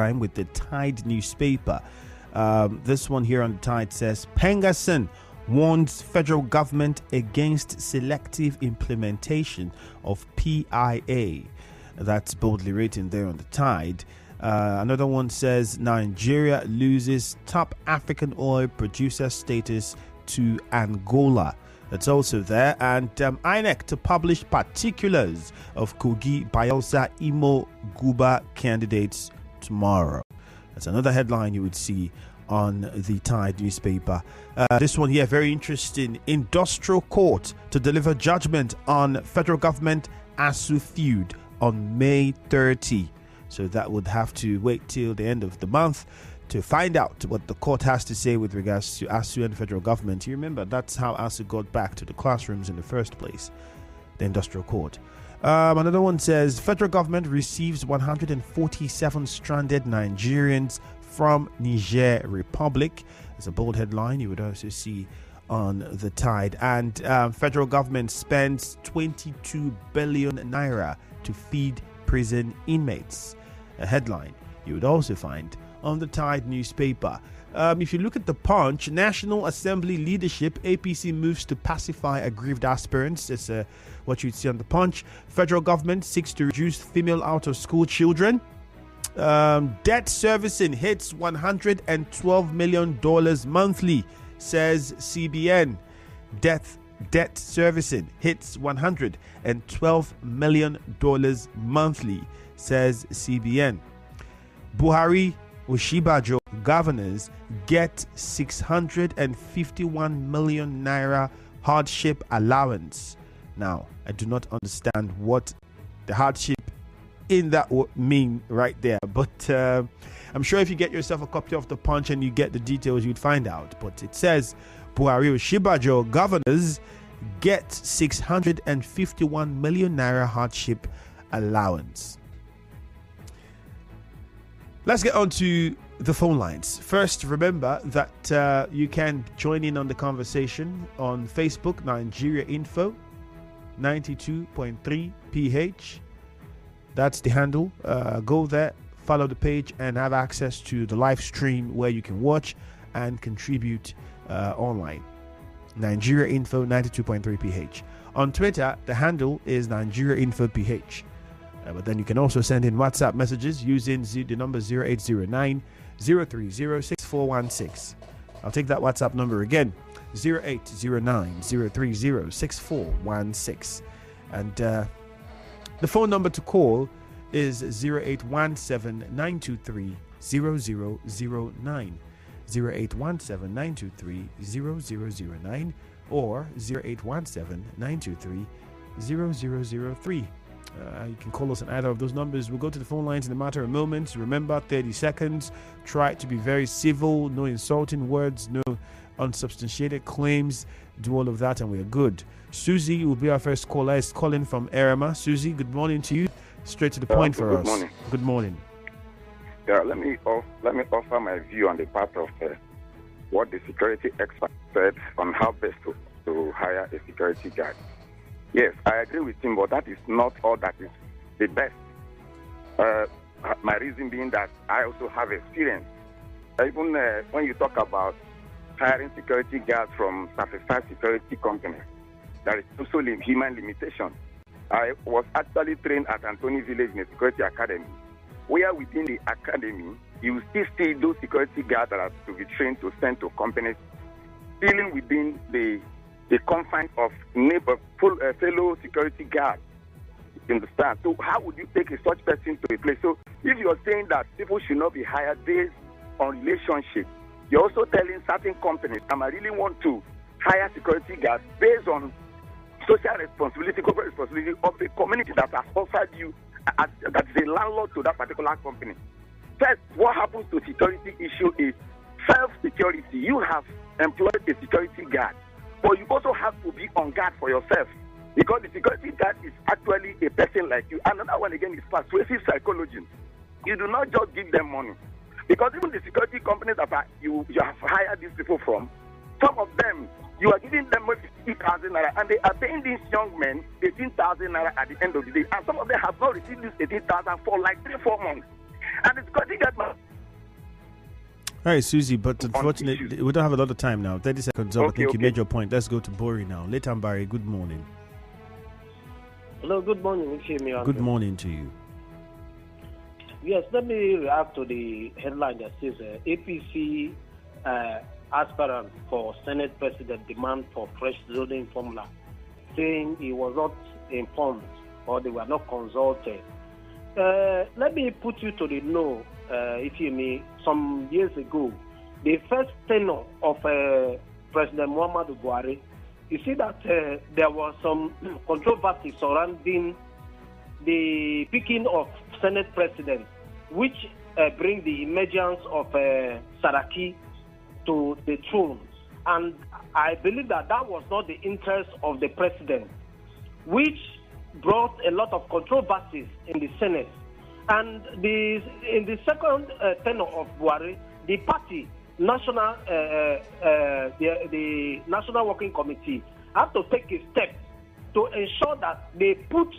headline with the Tide newspaper. This one here on the Tide says, Pengasson warns federal government against selective implementation of PIA. That's boldly written there on the Tide. Another one says, Nigeria loses top African oil producer status to Angola. That's also there. And INEC to publish particulars of Kogi, Bayelsa, Imo, Guba candidates tomorrow. That's another headline you would see on the Tide newspaper. This one here, very interesting. Industrial Court to deliver judgment on federal government ASU feud on May 30. So that would have to wait till the end of the month to find out what the court has to say with regards to ASU and federal government. You remember, that's how ASU got back to the classrooms in the first place, the Industrial Court. Another one says, federal government receives 147 stranded Nigerians from Niger Republic. It's a bold headline you would also see on the Tide. And federal government spends 22 billion naira to feed prison inmates. A headline you would also find on the Tide newspaper. If you look at the Punch, National Assembly leadership, APC moves to pacify aggrieved aspirants. It's what you'd see on the Punch. Federal government seeks to reduce female out-of-school children. Debt servicing hits $112 million monthly, says CBN. Debt servicing hits $112 million monthly, says CBN. Buhari Oshibajo governors get 651 million naira hardship allowance. Now, I do not understand what the hardship in that would mean right there, but I'm sure if you get yourself a copy of the Punch and you get the details, you'd find out. But it says Buhari Oshibajo governors get 651 million naira hardship allowance. Let's get on to the phone lines. First, remember that you can join in on the conversation on Facebook, Nigeria Info 92.3 PH. That's the handle. Go there, follow the page, and have access to the live stream where you can watch and contribute online. Nigeria Info 92.3 PH. On Twitter, the handle is Nigeria Info PH. But then you can also send in WhatsApp messages using the number 0809 030 6416. I'll take that WhatsApp number again, 0809 030 6416. And the phone number to call is 0817 923 0009. 0817 923 0009 or 0817 923 0003. You can call us on either of those numbers. We'll go to the phone lines in a matter of moments. Remember, 30 seconds. Try to be very civil. No insulting words. No unsubstantiated claims. Do all of that and we're good. Susie will be our first caller. Is calling from Erema. Susie, good morning to you. Straight to the point for us. Morning. Good morning. Yeah, let me offer my view on the part of what the security expert said on how best to hire a security guard. Yes, I agree with him, but that is not all that is the best. My reason being that I also have experience. Even when you talk about hiring security guards from certified security companies, there is also human limitation. I was actually trained at Antony Village in a security academy, where within the academy, you still see those security guards that are to be trained to send to companies, dealing within the confines of fellow security guards. You understand? So how would you take such person to a place? So if you're saying that people should not be hired based on relationship, you're also telling certain companies, I really want to hire security guards based on social responsibility, corporate responsibility of the community that has offered you, that is a landlord to that particular company. First, what happens to security issue is self-security. You have employed a security guard, but you also have to be on guard for yourself, because the security guard is actually a person like you. Another one again is persuasive psychology. You do not just give them money, because even the security companies that you have hired these people from, some of them, you are giving them 50,000 naira, and they are paying these young men 18,000 naira at the end of the day. And some of them have not received this 18,000 for like 3-4 months. And the security guard must. All right, Susie, but unfortunately, we don't have a lot of time now. 30 seconds up. I think you made your point. Let's go to Bori now. Letambari, good morning. Hello, good morning. Good morning to you. Yes, let me react to the headline that says APC aspirant for Senate President demand for fresh zoning formula, saying he was not informed or they were not consulted. Let me put you to the know, if you may. Some years ago, the first tenure of President Muhammadu Buhari, you see that there was some controversy surrounding the picking of Senate President, which bring the emergence of Saraki to the throne. And I believe that was not the interest of the president, which brought a lot of controversies in the Senate. And in the second tenure of Buhari, the party, the National Working Committee, had to take a step to ensure that they put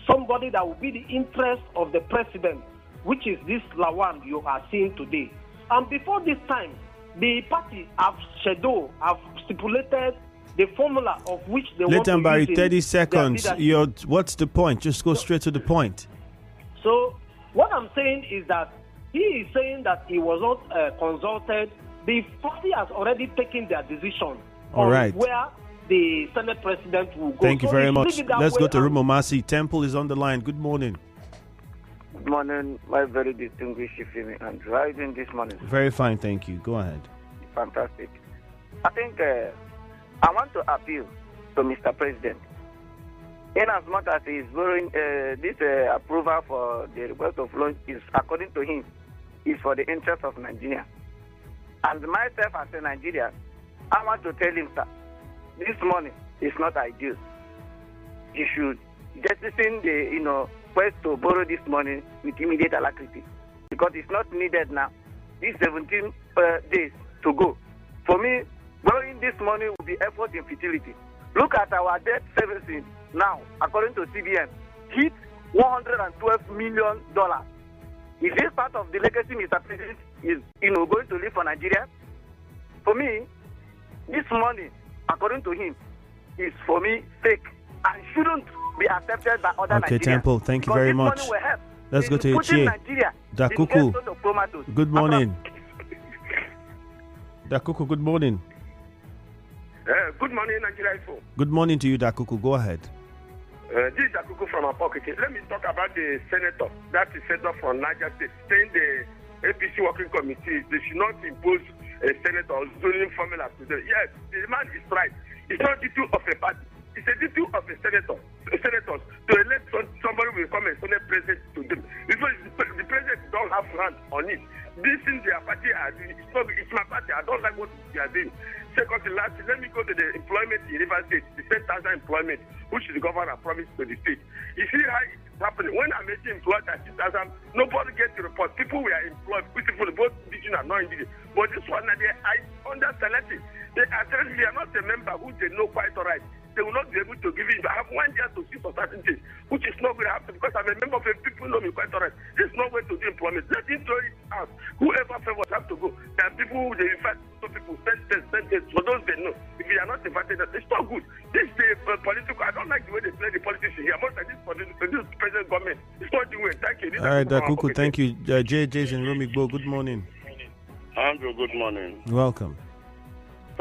somebody that will be the interest of the president, which is this Lawan you are seeing today. And before this time, the party have stipulated the formula of which they want to use. 30 seconds. What's the point? Just go straight to the point. So what I'm saying is that he is saying that he was not consulted. The party has already taken their decision on where the Senate President will go. Thank you very much. Let's go to Rumomasi. Temple is on the line. Good morning. Good morning, my very distinguished Ifemi, and driving this morning. Very fine, thank you. Go ahead. Fantastic. I think I want to appeal to Mr. President. In as much as he is borrowing this approval for the request of loan is, according to him, is for the interest of Nigeria. And myself as a Nigerian, I want to tell him, sir, this money is not ideal. You should jettison the quest to borrow this money with immediate alacrity, because it's not needed now. These 17 days to go. For me, borrowing this money will be effort in futility. Look at our debt servicing now, according to CBN, hit $112 million. Is this part of the legacy Mr. President is going to leave for Nigeria? For me, this money, according to him, is for me fake and shouldn't be accepted by other Nigerians. Okay, Temple, thank you very much. Let's go to Ichie. Dakuku, good morning. Dakuku, good morning. Good morning, Nigeria. Good morning to you, Dakuku. Go ahead. This is Dakuku from Apokeke. Let me talk about the senator, that is senator from Niger State, saying the APC working committee, they should not impose a senator zoning formula to them. Yes, the man is right. It's not duty of a party. It's a duty of a senator, senators, to elect somebody will become a senate president to them. Because the president don't have hand on it. This thing their party are doing, it's my party. I don't like what they are doing. Secondly, lastly, let me go to the employment in River State, the 10,000 employment, which the governor promised to the state. You see how it's happening. When I'm making employed at 6,000, nobody gets the report. People were employed, people, both indigenous and non-indigenous. But this one, they are under-selected. They are not a member who they know quite all right. They will not be able to give it. I have 1 year to see for certain things, which is not going to happen because I'm a member of a people know me quite all right. There's no way to do employment. Let him throw it out. Whoever favors have to go. There are people who they invite to people, send this. For those they know, if you are not invited, it's not good. This is the political. I don't like the way they play the politician here. Most of this present government, it's not the way. Thank you. All right, Dakuku, thank you. Jason Rumigbo, good morning. Andrew, good morning. Welcome.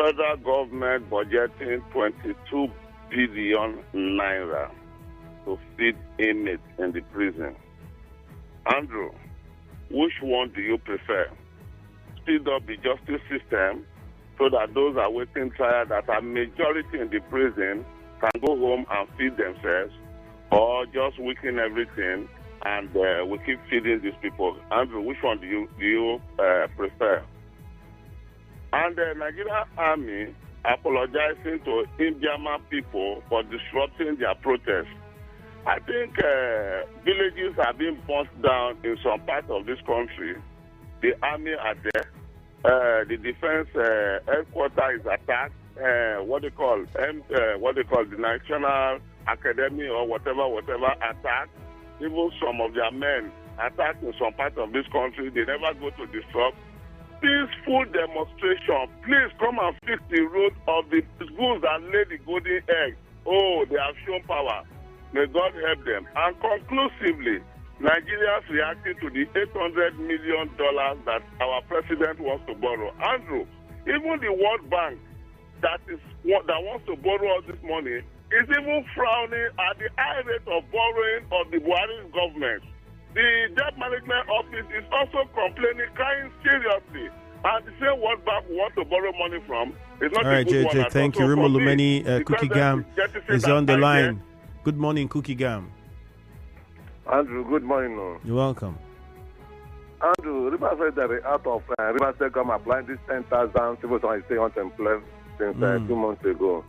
Federal government budgeting 22 billion naira to feed inmates in the prison. Andrew, which one do you prefer? Speed up the justice system so that those awaiting trial that are majority in the prison can go home and feed themselves, or just weaken everything and we keep feeding these people? Andrew, which one do you prefer? And the Nigerian army apologizing to Indiama people for disrupting their protest. I think villages are being burnt down in some parts of this country. The army are there. The defense headquarters is attacked. What they call the National Academy or whatever attacked. Even some of their men attack in some parts of this country. They never go to disrupt. Peaceful demonstration. Please come and fix the road of the schools that lay the golden egg. Oh, they have shown power. May God help them. And conclusively, Nigerians reacting to the $800 million that our president wants to borrow. Andrew, even the World Bank that wants to borrow all this money is even frowning at the high rate of borrowing of the Buhari government. The debt management office is also complaining, crying seriously. And the same World Bank wants to borrow money from. It's not all right, JJ, thank you. Remo Lumeni, Cookie Gam is on the line. Good morning, Cookie Gam. Andrew, good morning. You're welcome. Andrew, River said that out of River State government applying this 10,000 civil servants stay unemployed since 2 months ago.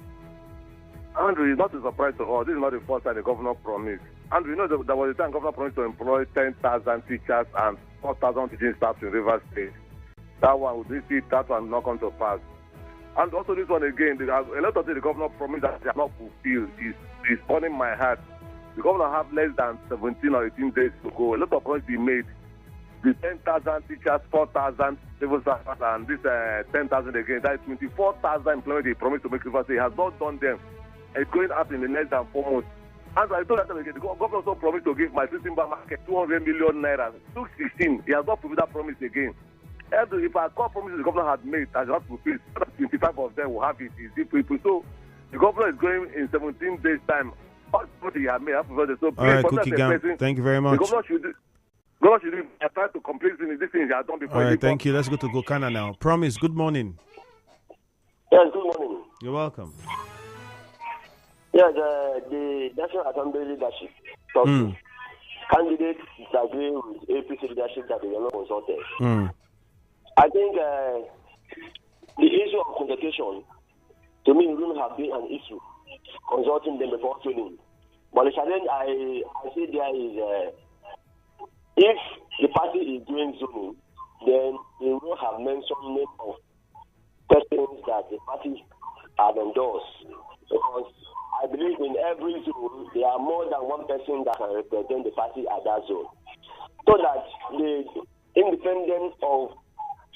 Andrew, it's not a surprise to all. This is not the first time the governor promised. Andrew, you know there was a time the governor promised to employ 10,000 teachers and 4,000 teaching staff in River State. That one, we see that one not come to pass. And also this one again, a lot of things the governor promised that they are not fulfilled. It's burning my heart. The governor have less than 17 or 18 days to go. A lot of promises be made. The 10,000 teachers, 4,000 civil servants, and this 10,000 again. That is 24,000 employment he promised to make River State. He has not done them. It's going up in the less than 4 months. And I told that again, the governor also promised to give my Timber market 200 million naira. 2016, he has not fulfilled that promise again. If our core promises the governor had made has not fulfilled, 25 of them will have it. People. So the governor is going in 17 days' time. All he had made, so all right, Cookie Gam, thank you very much. The governor should try to complete these things he has done before. All right, thank you. Let's go to Gokana now. Promise, good morning. Yes, good morning. You're welcome. Yes, the National Assembly leadership candidates disagree with APC leadership that they were not consulted. I think the issue of consultation, to me, wouldn't have been an issue, consulting them before tuning. But the challenge I see there is if the party is doing zoning, then they will have mentioned name of persons that the party have endorsed. Because I believe in every zone, there are more than one person that can represent the party at that zone. So that the independence of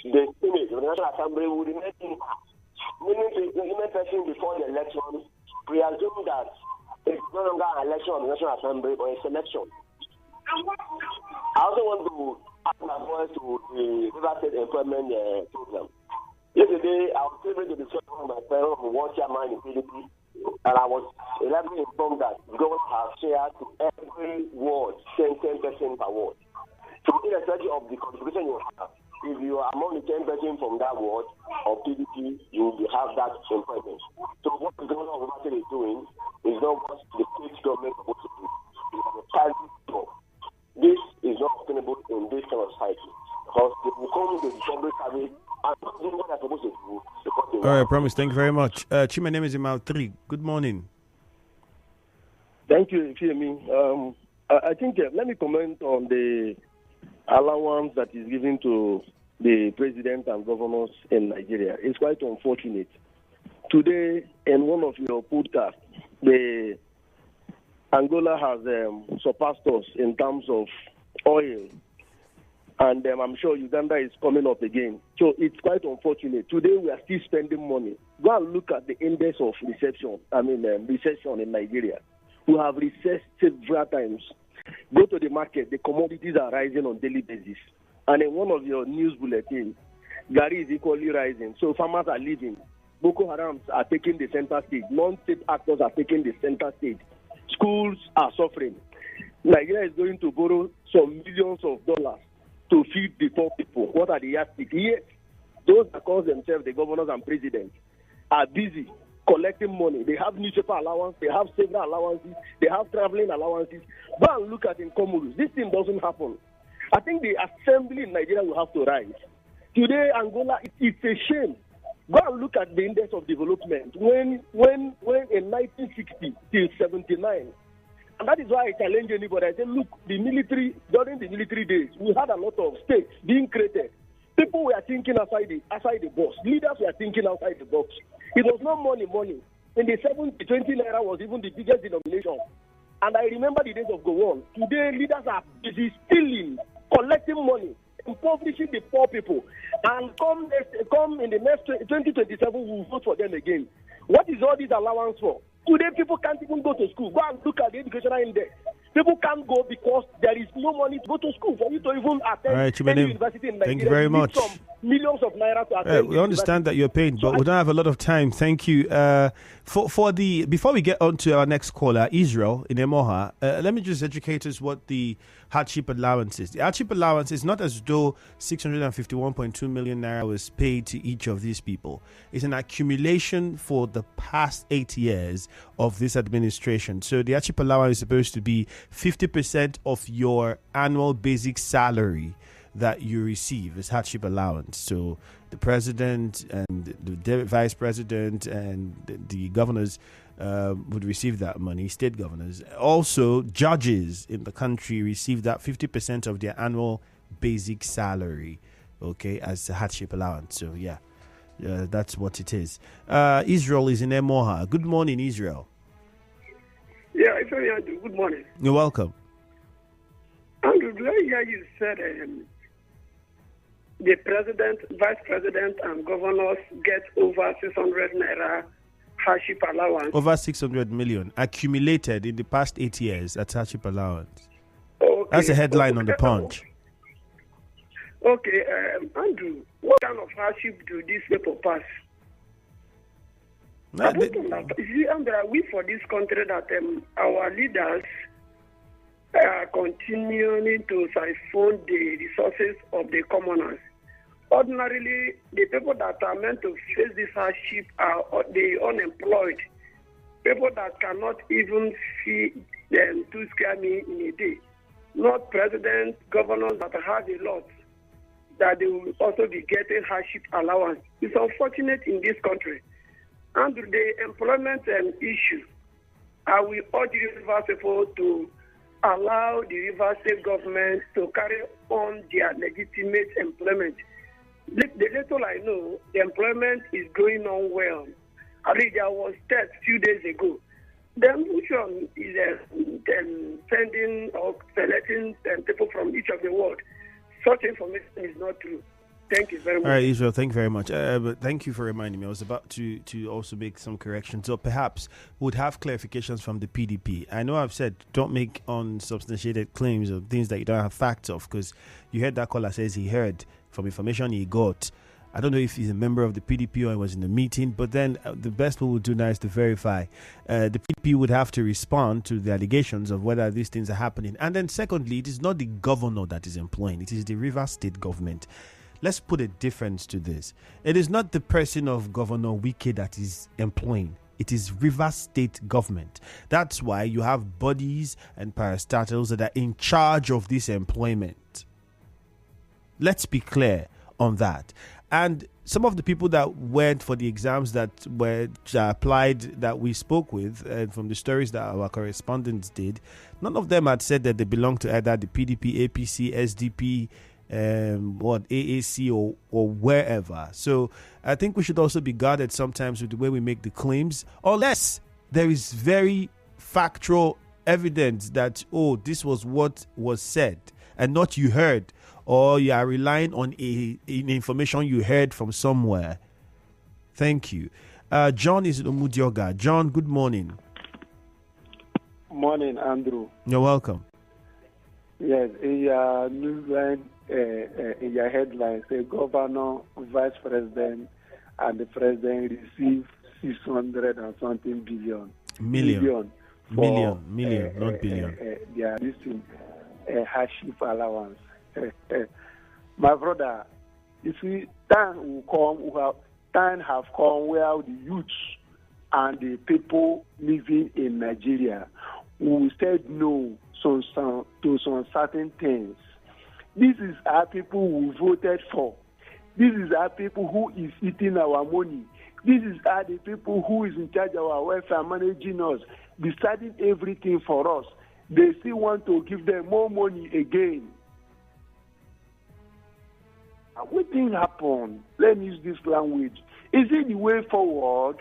the Senate, the National Assembly, would remain person before the election. We assume that it's no longer an election of the National Assembly, but a selection. I also want to add my voice to the River State Employment Program. Yesterday, I was able to discuss with my friend who was chairman in PDP. And I was elaborately informed that government has shared to every ward 10% per ward. So irrespective of the contribution you have, if you are among the 10% from that ward of PDP, you will have that employment. So what the government of Rivers is doing is not what the state government is supposed to do. It's a private job. This is not sustainable in this kind of society. Because they will come to the public service and not do what they're supposed to do. All right, promise. Thank you very much. Chima name is Imal 3. Good morning. Thank you, Femi. I think let me comment on the allowance that is given to the president and governors in Nigeria. It's quite unfortunate. Today, in one of your podcasts, the Angola has surpassed us in terms of oil. And I'm sure Uganda is coming up again. So it's quite unfortunate. Today we are still spending money. Go and look at the index of recession in Nigeria. We have recessed several times. Go to the market, the commodities are rising on daily basis. And in one of your news bulletins, Gari is equally rising. So farmers are leaving. Boko Harams are taking the center stage. Non-state actors are taking the center stage. Schools are suffering. Nigeria is going to borrow some millions of dollars to feed the poor people. What are the yardsticks? Yes, those that call themselves the governors and presidents are busy collecting money. They have newspaper allowance, they have several allowances, they have traveling allowances. Go and look at Incomoros. This thing doesn't happen. I think the assembly in Nigeria will have to rise. Today, Angola, it's a shame. Go and look at the index of development. When in 1960 till 79, and that is why I challenge anybody. I say, look, during the military days, we had a lot of states being created. People were thinking outside the box. Leaders were thinking outside the box. It was not money. In the 70, 20 naira was even the biggest denomination. And I remember the days of Gowon. Today, leaders are busy stealing, collecting money, impoverishing the poor people. And come in the next 2027, we'll vote for them again. What is all this allowance for? Today, people can't even go to school. Go and look at the educational index. People can't go because there is no money to go to school for you to even attend any university in Nigeria. Thank you very much. Some millions of naira to attend. We understand that you're paying, but we don't have a lot of time. Thank you. Before we get on to our next caller, Israel in Emoha, let me just educate us what the hardship allowance is. The hardship allowance is not as though 651.2 million naira was paid to each of these people. It's an accumulation for the past 8 years of this administration. So the hardship allowance is supposed to be 50% of your annual basic salary that you receive as hardship allowance. So the president and the vice president and the governors would receive that money, state governors. Also, judges in the country receive that 50% of their annual basic salary, okay, as a hardship allowance. So, that's what it is. Israel is in Emoha. Good morning, Israel. Yeah, it's very Andrew. Good morning. You're welcome. Andrew, do I hear you said the president, vice president, and governors get over 600 naira hardship allowance? Over 600 million accumulated in the past 8 years as hardship allowance. Okay. That's a headline on the Punch. Okay, Andrew, what kind of hardship do these people pass? We for this country that our leaders are continuing to siphon the resources of the commoners. Ordinarily, the people that are meant to face this hardship are the unemployed, people that cannot even feed them 2 square meals in a day. Not presidents, governors that have a lot, that they will also be getting hardship allowance. It's unfortunate in this country. And the employment issue, I will urge the Rivers people to allow the Rivers State government to carry on their legitimate employment. The little I know, the employment is going on well. I think there was test a few days ago. The mission is sending or selecting people from each of the world. Such information is not true. Thank you very much. All right, Israel, thank you very much. But thank you for reminding me. I was about to also make some corrections. So perhaps we would have clarifications from the PDP. I know I've said don't make unsubstantiated claims or things that you don't have facts of, because you heard that caller says he heard from information he got. I don't know if he's a member of the PDP or he was in the meeting, but then the best we would do now is to verify. The PDP would have to respond to the allegations of whether these things are happening. And then secondly, it is not the governor that is employing. It is the Rivers State government. Let's put a difference to this. It is not the person of Governor Wike that is employing. It is Rivers State government. That's why you have bodies and parastatals that are in charge of this employment. Let's be clear on that. And some of the people that went for the exams that were applied that we spoke with, and from the stories that our correspondents did, none of them had said that they belong to either the PDP, APC, SDP, AAC or wherever. So I think we should also be guarded sometimes with the way we make the claims, unless there is very factual evidence that, this was what was said and not you heard, or you are relying on information you heard from somewhere. Thank you. John is in Umudioga. John, good morning. Morning, Andrew. You're welcome. Yes, in your newsline, in your headline, say Governor, Vice President, and the President receive 600 and something billion. Million, not billion. They are using hardship allowance. My brother, you see, time have come where the youth and the people living in Nigeria will said no to some certain things. This is our people who voted for. This is our people who is eating our money. This is our the people who is in charge of our welfare, managing us, deciding everything for us. They still want to give them more money again. What thing happened? Let me use this language. Is it the way forward?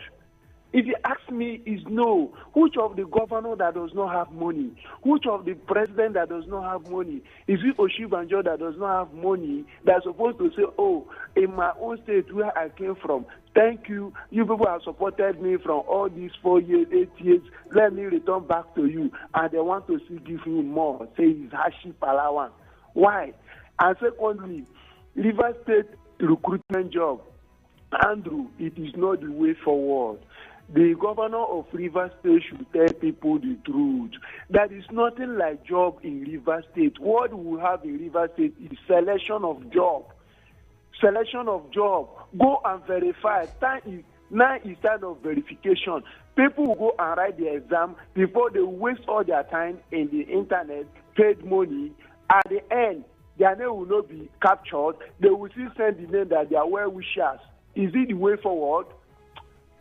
If you ask me, is no. Which of the governor that does not have money? Which of the president that does not have money? Is it Oshibanjo that does not have money that's supposed to say, oh, in my own state where I came from, thank you. You people have supported me from all these 4 years, 8 years. Let me return back to you. And they want to still give me more. Say it's hardship allowance. Why? And secondly, River State recruitment job. Andrew, it is not the way forward. The governor of Rivers State should tell people the truth. There is nothing like job in Rivers State. What we have in Rivers State is selection of job. Selection of job. Go and verify. Now is time of verification. People will go and write the exam before they waste all their time in the internet, paid money. At the end, their name will not be captured. They will still send the name that they are well-wishers. Is it the way forward?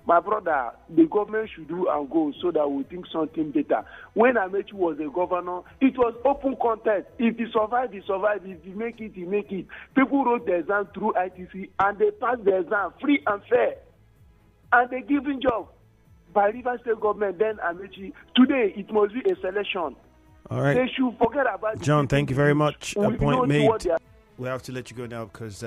My brother, the government should do and go so that we think something better. When Amechi was a governor, it was open contest. If he survived, he survived. If he make it, he make it. People wrote the exam through ITC and they passed the exam free and fair. And they given job by Rivers State government, then Amechi. Today, it must be a selection. All right. They should forget about John, thank you very much. A point made. We have to let you go now because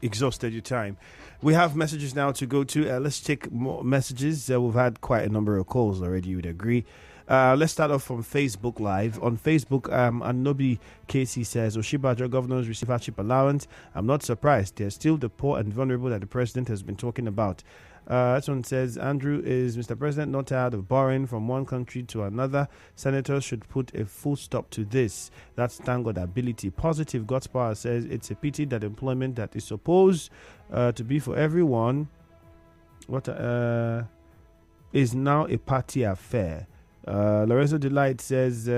exhausted your time. We have messages now to go to. Let's take more messages. We've had quite a number of calls already, you would agree. Let's start off from Facebook Live. On Facebook, Anobi Casey says, Oshibajo governors receive hardship allowance. I'm not surprised. They're still the poor and vulnerable that the president has been talking about. This one says, Andrew, is Mr. President not tired of borrowing from one country to another? Senators should put a full stop to this. That's thank God ability. Positive God's Power says, it's a pity that employment that is supposed to be for everyone is now a party affair. Lorenzo Delight says,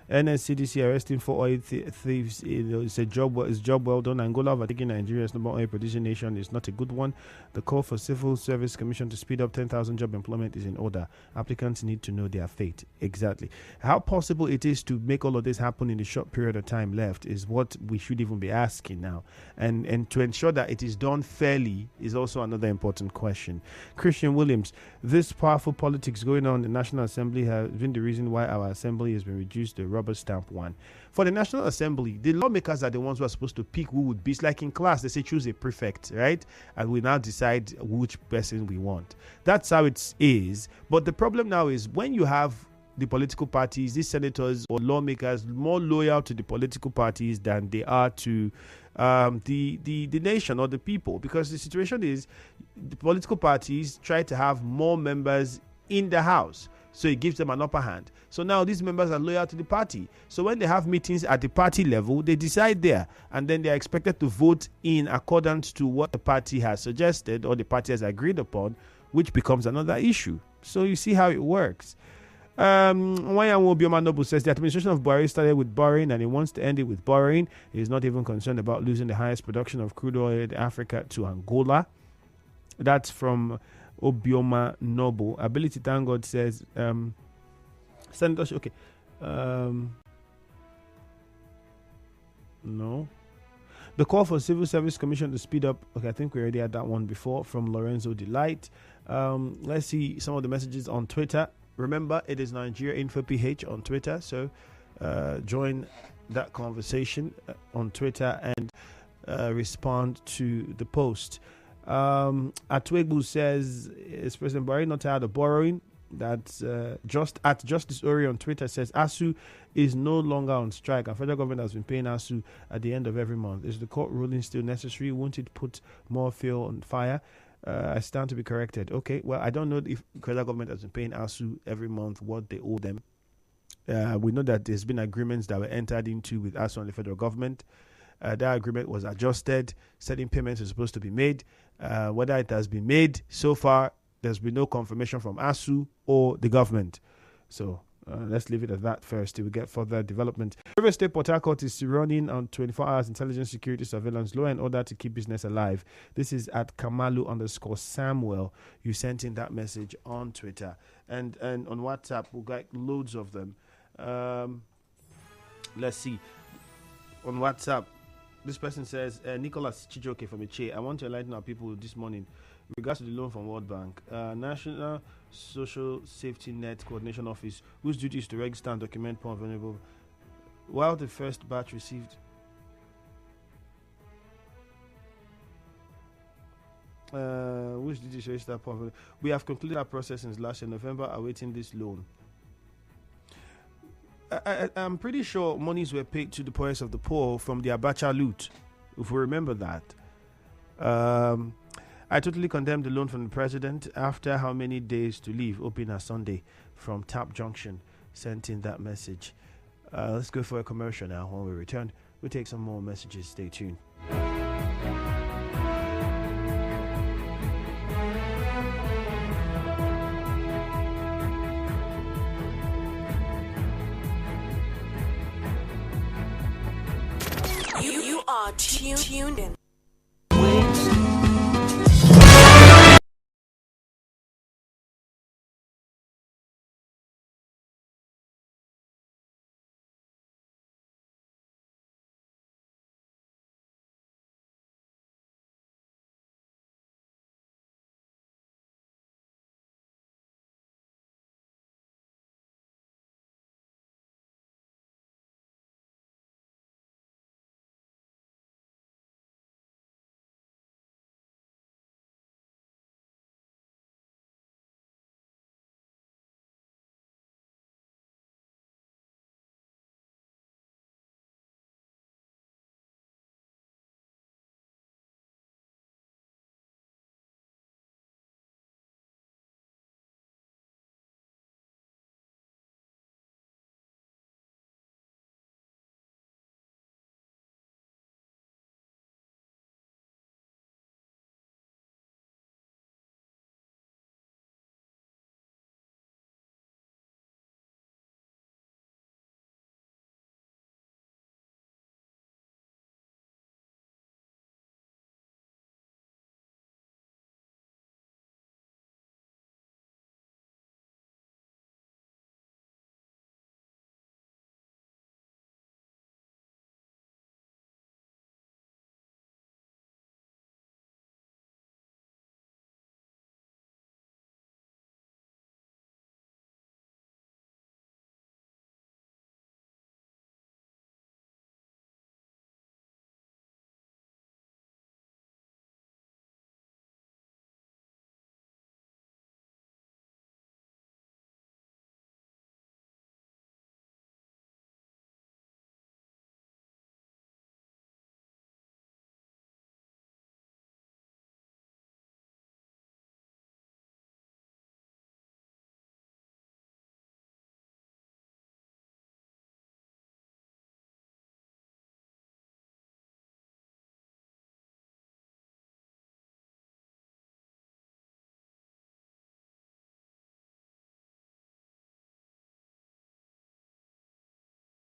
NSCDC arresting 4 oil thieves. It's a job well done. Angola overtaking Nigeria's number one oil producing nation is not a good one. The call for Civil Service Commission to speed up 10,000 job employment is in order. Applicants need to know their fate. Exactly. How possible it is to make all of this happen in the short period of time left is what we should even be asking now. And to ensure that it is done fairly is also another important question. Christian Williams, this powerful politics going on in the National Assembly has been the reason why our assembly has been reduced to rubber stamp one. For the National Assembly, the lawmakers are the ones who are supposed to pick who would be. It's like in class, they say choose a prefect, right? And we now decide which person we want. That's how it is. But the problem now is when you have the political parties, these senators or lawmakers more loyal to the political parties than they are to the nation or the people, because the situation is the political parties try to have more members in the House. So it gives them an upper hand. So now these members are loyal to the party. So when they have meetings at the party level, they decide there. And then they are expected to vote in accordance to what the party has suggested or the party has agreed upon, which becomes another issue. So you see how it works. Wanyanwo Bioma Nobu says the administration of Buhari started with borrowing and he wants to end it with borrowing. He is not even concerned about losing the highest production of crude oil in Africa to Angola. That's from Obioma Noble. Ability Thank God says Senator okay. No. The call for Civil Service Commission to speed up. Okay, I think we already had that one before from Lorenzo Delight. Let's see some of the messages on Twitter. Remember, it is Nigeria Info PH on Twitter, so join that conversation on Twitter and respond to the post. Atwegbu says, is President Buhari not tired of borrowing? That's just at Justice Ori on Twitter says ASU is no longer on strike and federal government has been paying ASU at the end of every month. Is the court ruling still necessary? Won't it put more fuel on fire? I stand to be corrected. Okay, well, I don't know if federal government has been paying ASU every month what they owe them. We know that there's been agreements that were entered into with ASU and the federal government. That agreement was adjusted. Certain payments are supposed to be made. Whether it has been made so far, there's been no confirmation from ASU or the government. So let's leave it at that first till we get further development. River State Port Harcourt is running on 24 hours intelligence security surveillance law in order to keep business alive. This is at Kamalu_Samuel. You sent in that message on Twitter. And on WhatsApp, we've got loads of them. Let's see. On WhatsApp, This person says, Nicholas Chijoke from Iche, I want to enlighten our people this morning in regards to the loan from World Bank. National Social Safety Net Coordination Office, whose duty is to register and document poor and vulnerable. While the first batch received which duty is to register poor and vulnerable. We have concluded our process since last year, November, awaiting this loan. I'm pretty sure monies were paid to the poorest of the poor from the Abacha loot, if we remember that. I totally condemn the loan from the president. After how many days to leave? Open a Sunday from Tap Junction sent in that message. Let's go for a commercial now. When we return, we'll take some more messages. Stay tuned. You are tuned in